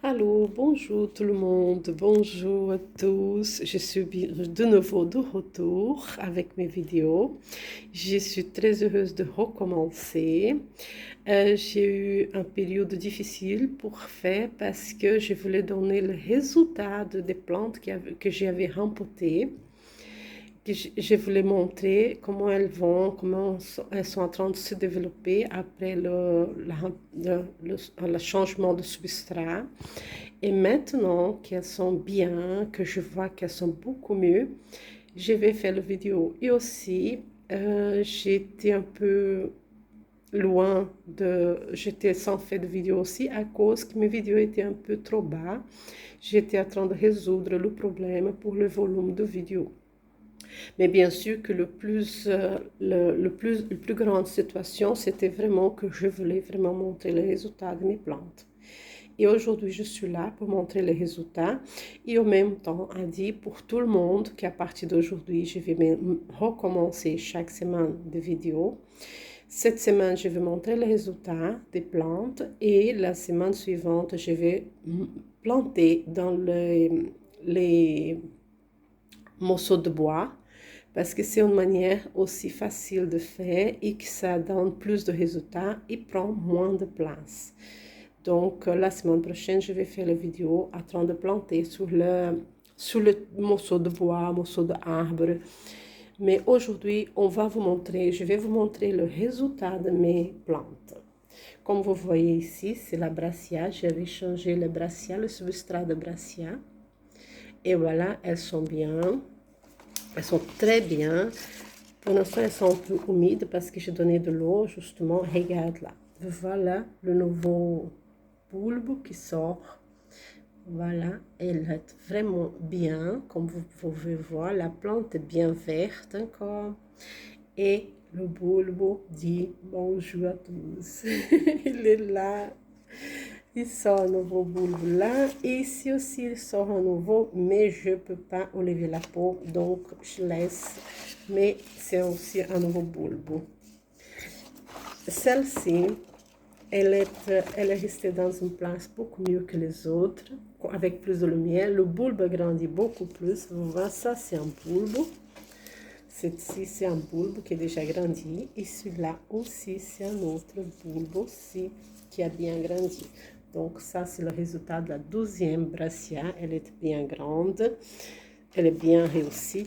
Allô, bonjour tout le monde, bonjour à tous. Je suis de nouveau de retour avec mes vidéos. Je suis très heureuse de recommencer. J'ai eu une période difficile pour faire parce que je voulais donner le résultat des plantes que j'avais remportées. Je voulais montrer comment elles vont, elles sont en train de se développer après le changement de substrat. Et maintenant qu'elles sont bien, que je vois qu'elles sont beaucoup mieux, je vais faire la vidéo. Et aussi, j'étais un peu j'étais sans faire de vidéo aussi à cause que mes vidéos étaient un peu trop bas. J'étais en train de résoudre le problème pour le volume de vidéo. Mais bien sûr que le plus grande situation, c'était vraiment que je voulais vraiment montrer les résultats de mes plantes. Et aujourd'hui, je suis là pour montrer les résultats et en même temps à dire pour tout le monde qu'à partir d'aujourd'hui, je vais recommencer chaque semaine des vidéos. Cette semaine, je vais montrer les résultats des plantes et la semaine suivante, je vais planter dans les morceaux de bois parce que c'est une manière aussi facile de faire et que ça donne plus de résultats et prend moins de place. Donc, la semaine prochaine, je vais faire la vidéo en train de planter sur le morceau de bois, morceau d'arbre. Mais aujourd'hui, je vais vous montrer le résultat de mes plantes. Comme vous voyez ici, c'est la brassia. J'avais changé le brassia, le substrat de brassia. Et voilà, elles sont bien. Elles sont très bien. Pour l'instant, elles sont un peu humides parce que j'ai donné de l'eau, justement. Regarde là. Voilà le nouveau bulbe qui sort. Voilà, elle est vraiment bien, comme vous pouvez voir. La plante est bien verte encore. Et le bulbe dit bonjour à tous. Il est là. Il sort un nouveau bulbe là. Et ici aussi, il sort un nouveau, mais je ne peux pas enlever la peau, donc je laisse. Mais c'est aussi un nouveau bulbe. Celle-ci, elle est restée dans une place beaucoup mieux que les autres, avec plus de lumière. Le bulbe grandit beaucoup plus. Vous voyez, ça, c'est un bulbe. Ceci, c'est un bulbe qui est déjà grandi. Et celui-là aussi, c'est un autre bulbe aussi qui a bien grandi. Donc, ça, c'est le résultat de la 12e brassia. Elle est bien grande. Elle est bien réussie.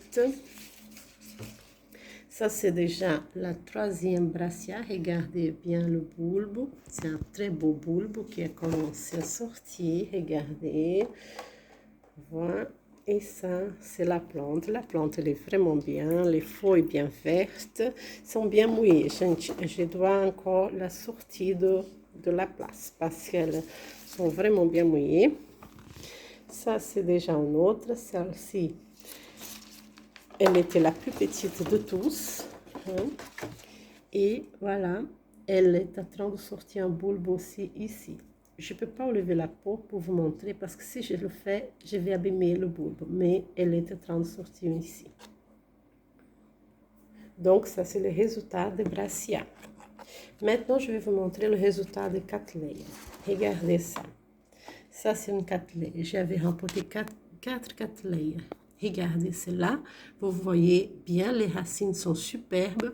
Ça, c'est déjà la 3e brassia. Regardez bien le bulbe. C'est un très beau bulbe qui a commencé à sortir. Regardez. Voilà. Et ça, c'est la plante. La plante, elle est vraiment bien. Les feuilles bien vertes sont bien mouillées. Je dois encore la sortir de la place parce qu'elles sont vraiment bien mouillées. Ça, c'est déjà une autre. Celle-ci, elle était la plus petite de tous. Et voilà, elle est en train de sortir un bulbe aussi ici. Je ne peux pas enlever la peau pour vous montrer parce que si je le fais, je vais abîmer le bulbe. Mais elle est en train de sortir ici. Donc, ça, c'est le résultat de brassia. Maintenant, je vais vous montrer le résultat de cattleya. Regardez ça. Ça, c'est une cattleya. J'avais remporté 4 cattleyas. Regardez cela. Vous voyez bien, les racines sont superbes.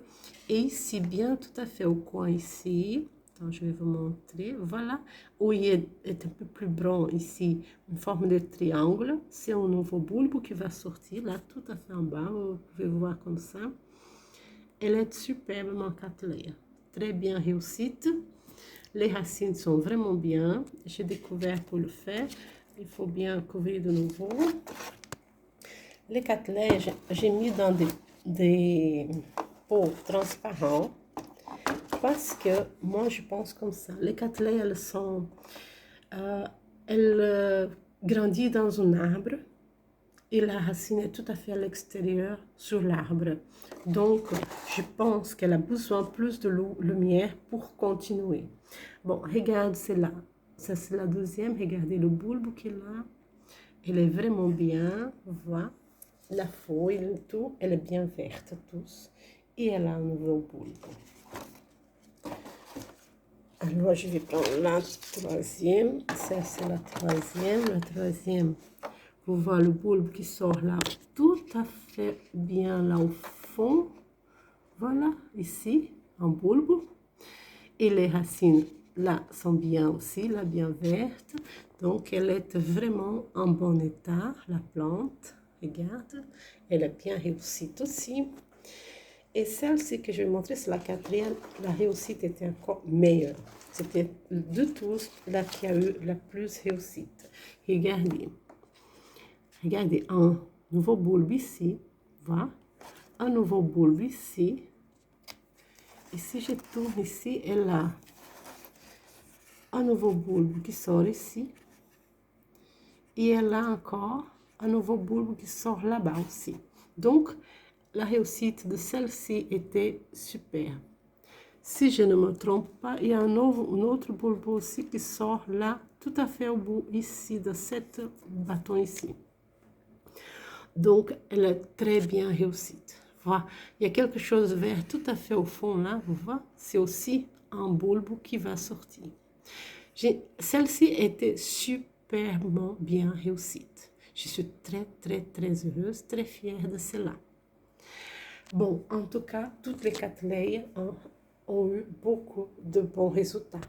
Et ici, bien tout à fait au coin ici. Então, je vais vous montrer. Voilà. O i est un peu plus brun ici, en forme de triangle. C'est un nouveau bulbe qui va sortir là, tout à fait en bas. Vous pouvez voir comme ça. Elle est superbement cattleya. Très bien réussie. Les racines sont vraiment bien. J'ai découvert pour le faire. Il faut bien couvrir de nouveau. Les cattleyas, j'ai mis dans des pots transparents. Parce que moi, je pense comme ça. Les cattleyas, elles grandissent dans un arbre. Et la racine est tout à fait à l'extérieur sur l'arbre. Donc, je pense qu'elle a besoin plus de lumière pour continuer. Bon, regarde celle-là. Ça, c'est la 2e. Regardez le bulbe qui est là. Elle est vraiment bien. Voilà. La feuille et tout, elle est bien verte tous. Et elle a un nouveau bulbe. Alors, je vais prendre la troisième. Ça, c'est la troisième. La troisième, vous voyez le bulbe qui sort là, tout à fait bien là au fond. Voilà, ici, un bulbe. Et les racines, là, sont bien aussi, là, bien vertes. Donc, elle est vraiment en bon état, la plante. Regarde, elle est bien réussie aussi. Et celle-ci que je vais montrer, c'est la quatrième. La réussite était encore meilleure. C'était de tous là qui a eu la plus réussite. Regardez. Regardez, un nouveau bulbe ici. Voilà. Un nouveau bulbe ici. Et si je tourne ici, elle a un nouveau bulbe qui sort ici. Et elle a encore un nouveau bulbe qui sort là-bas aussi. Donc, la réussite de celle-ci était super. Si je ne me trompe pas, il y a un autre bulbe aussi qui sort là, tout à fait au bout ici de cette bâton ici. Donc, elle est très bien réussie. Voilà. Il y a quelque chose de vert tout à fait au fond là, vous voyez? C'est aussi un bulbe qui va sortir. Celle-ci était superbement bien réussie. Je suis très, très, très heureuse, très fière de cela. Bon, en tout cas, toutes les 4 layers ont eu beaucoup de bons résultats.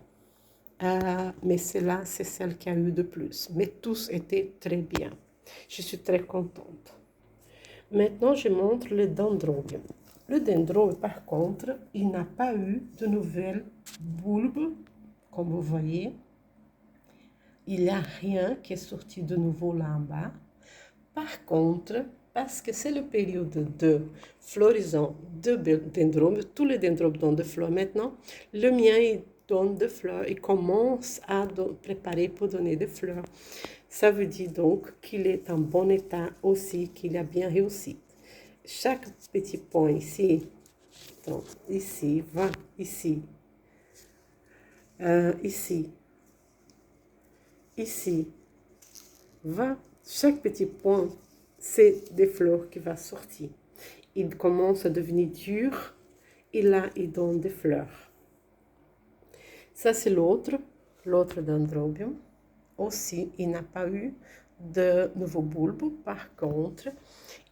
Mais celle-là, c'est celle qui a eu de plus. Mais tous étaient très bien. Je suis très contente. Maintenant, je montre le dendrobium. Le dendrobium, par contre, il n'a pas eu de nouvelles bulbes, comme vous voyez. Il n'y a rien qui est sorti de nouveau là en bas. Par contre, parce que c'est le période de floraison de dendrobium, tous les dendrobiums donnent des fleurs maintenant, le mien il donne des fleurs, il commence à préparer pour donner des fleurs. Ça veut dire donc qu'il est en bon état aussi, qu'il a bien réussi. Chaque petit point ici, donc ici, va ici, ici, ici, va, chaque petit point, c'est des fleurs qui vont sortir. Il commence à devenir dur et là, il donne des fleurs. Ça, c'est l'autre dendrobium. Aussi, il n'a pas eu de nouveaux bulbes. Par contre,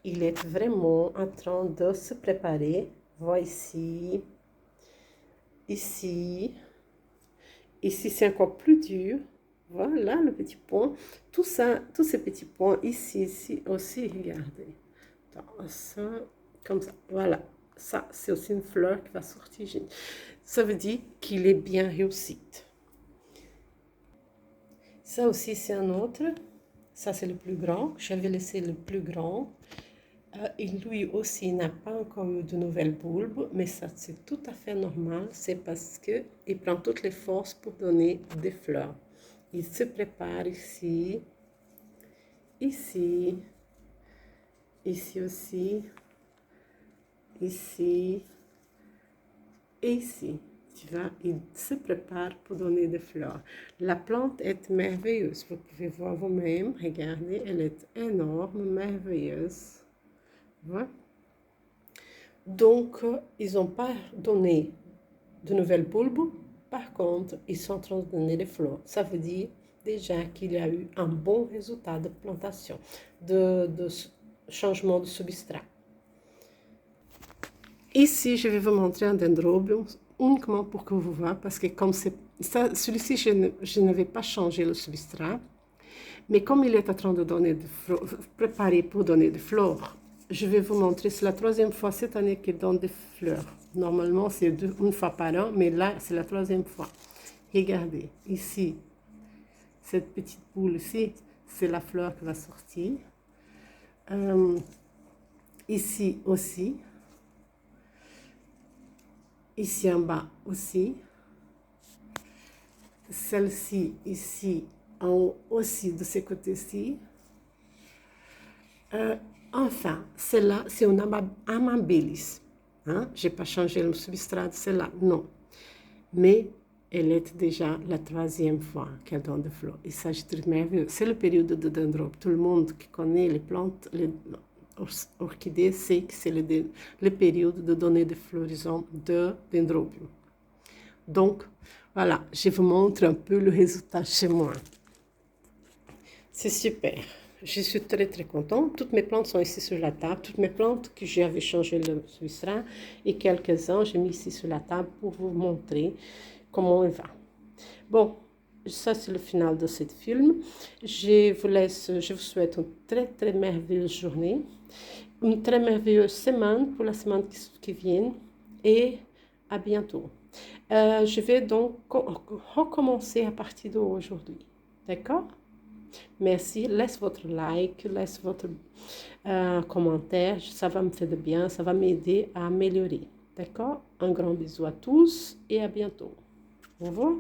il est vraiment en train de se préparer. Voici ici. Ici. Ici, c'est encore plus dur. Voilà le petit point. Tout ça, tous ces petits points ici, ici aussi, regardez. Ça, comme ça. Voilà. Ça, c'est aussi une fleur qui va sortir. Ça veut dire qu'il est bien réussi. Ça aussi, c'est un autre. Ça, c'est le plus grand. J'avais laissé le plus grand. Et lui aussi n'a pas encore eu de nouvelles bulbes, mais ça, c'est tout à fait normal. C'est parce qu'il prend toutes les forces pour donner des fleurs. Il se prépare ici, ici, ici aussi, ici et ici. Tu vois, il se prépare pour donner des fleurs. La plante est merveilleuse. Vous pouvez voir vous-même. Regardez, elle est énorme, merveilleuse. Voilà. Donc, ils n'ont pas donné de nouvelles bulbes. Par contre, ils sont en train de donner des fleurs. Ça veut dire déjà qu'il y a eu un bon résultat de plantation, de changement de substrat. Ici, je vais vous montrer un dendrobium uniquement pour que vous voyez, parce que comme c'est ça, celui-ci, je n'avais pas changé le substrat, mais comme il est en train de donner préparé pour donner des fleurs, je vais vous montrer, c'est la troisième fois cette année qu'il donne des fleurs. Normalement, c'est une fois par an, mais là, c'est la troisième fois. Regardez, ici, cette petite boule ici, c'est la fleur qui va sortir. Ici aussi. Ici en bas aussi. Celle-ci, ici, en haut aussi, de ce côté-ci. Enfin, celle-là, c'est une amabilis. Hein? Je n'ai pas changé le substrat de celle-là, non. Mais elle est déjà la troisième fois qu'elle donne des fleurs. Il s'agit de merveilleux. C'est le période de dendrobium. Tout le monde qui connaît les plantes, les orchidées, sait que c'est le période de donner des floraisons de dendrobium. Donc, Voilà, je vous montre un peu le résultat chez moi. C'est super. Je suis très très contente. Toutes mes plantes sont ici sur la table. Toutes mes plantes que j'avais changé le Suissera et quelques-uns, j'ai mis ici sur la table pour vous montrer comment il va. Bon, ça c'est le final de ce film. Je vous souhaite une très très merveilleuse journée, une très merveilleuse semaine pour la semaine qui vient et à bientôt. Je vais donc recommencer à partir d'aujourd'hui. D'accord? Merci. Laisse votre like, laisse votre commentaire. Ça va me faire de bien, ça va m'aider à améliorer. D'accord? Un grand bisou à tous et à bientôt. Au revoir.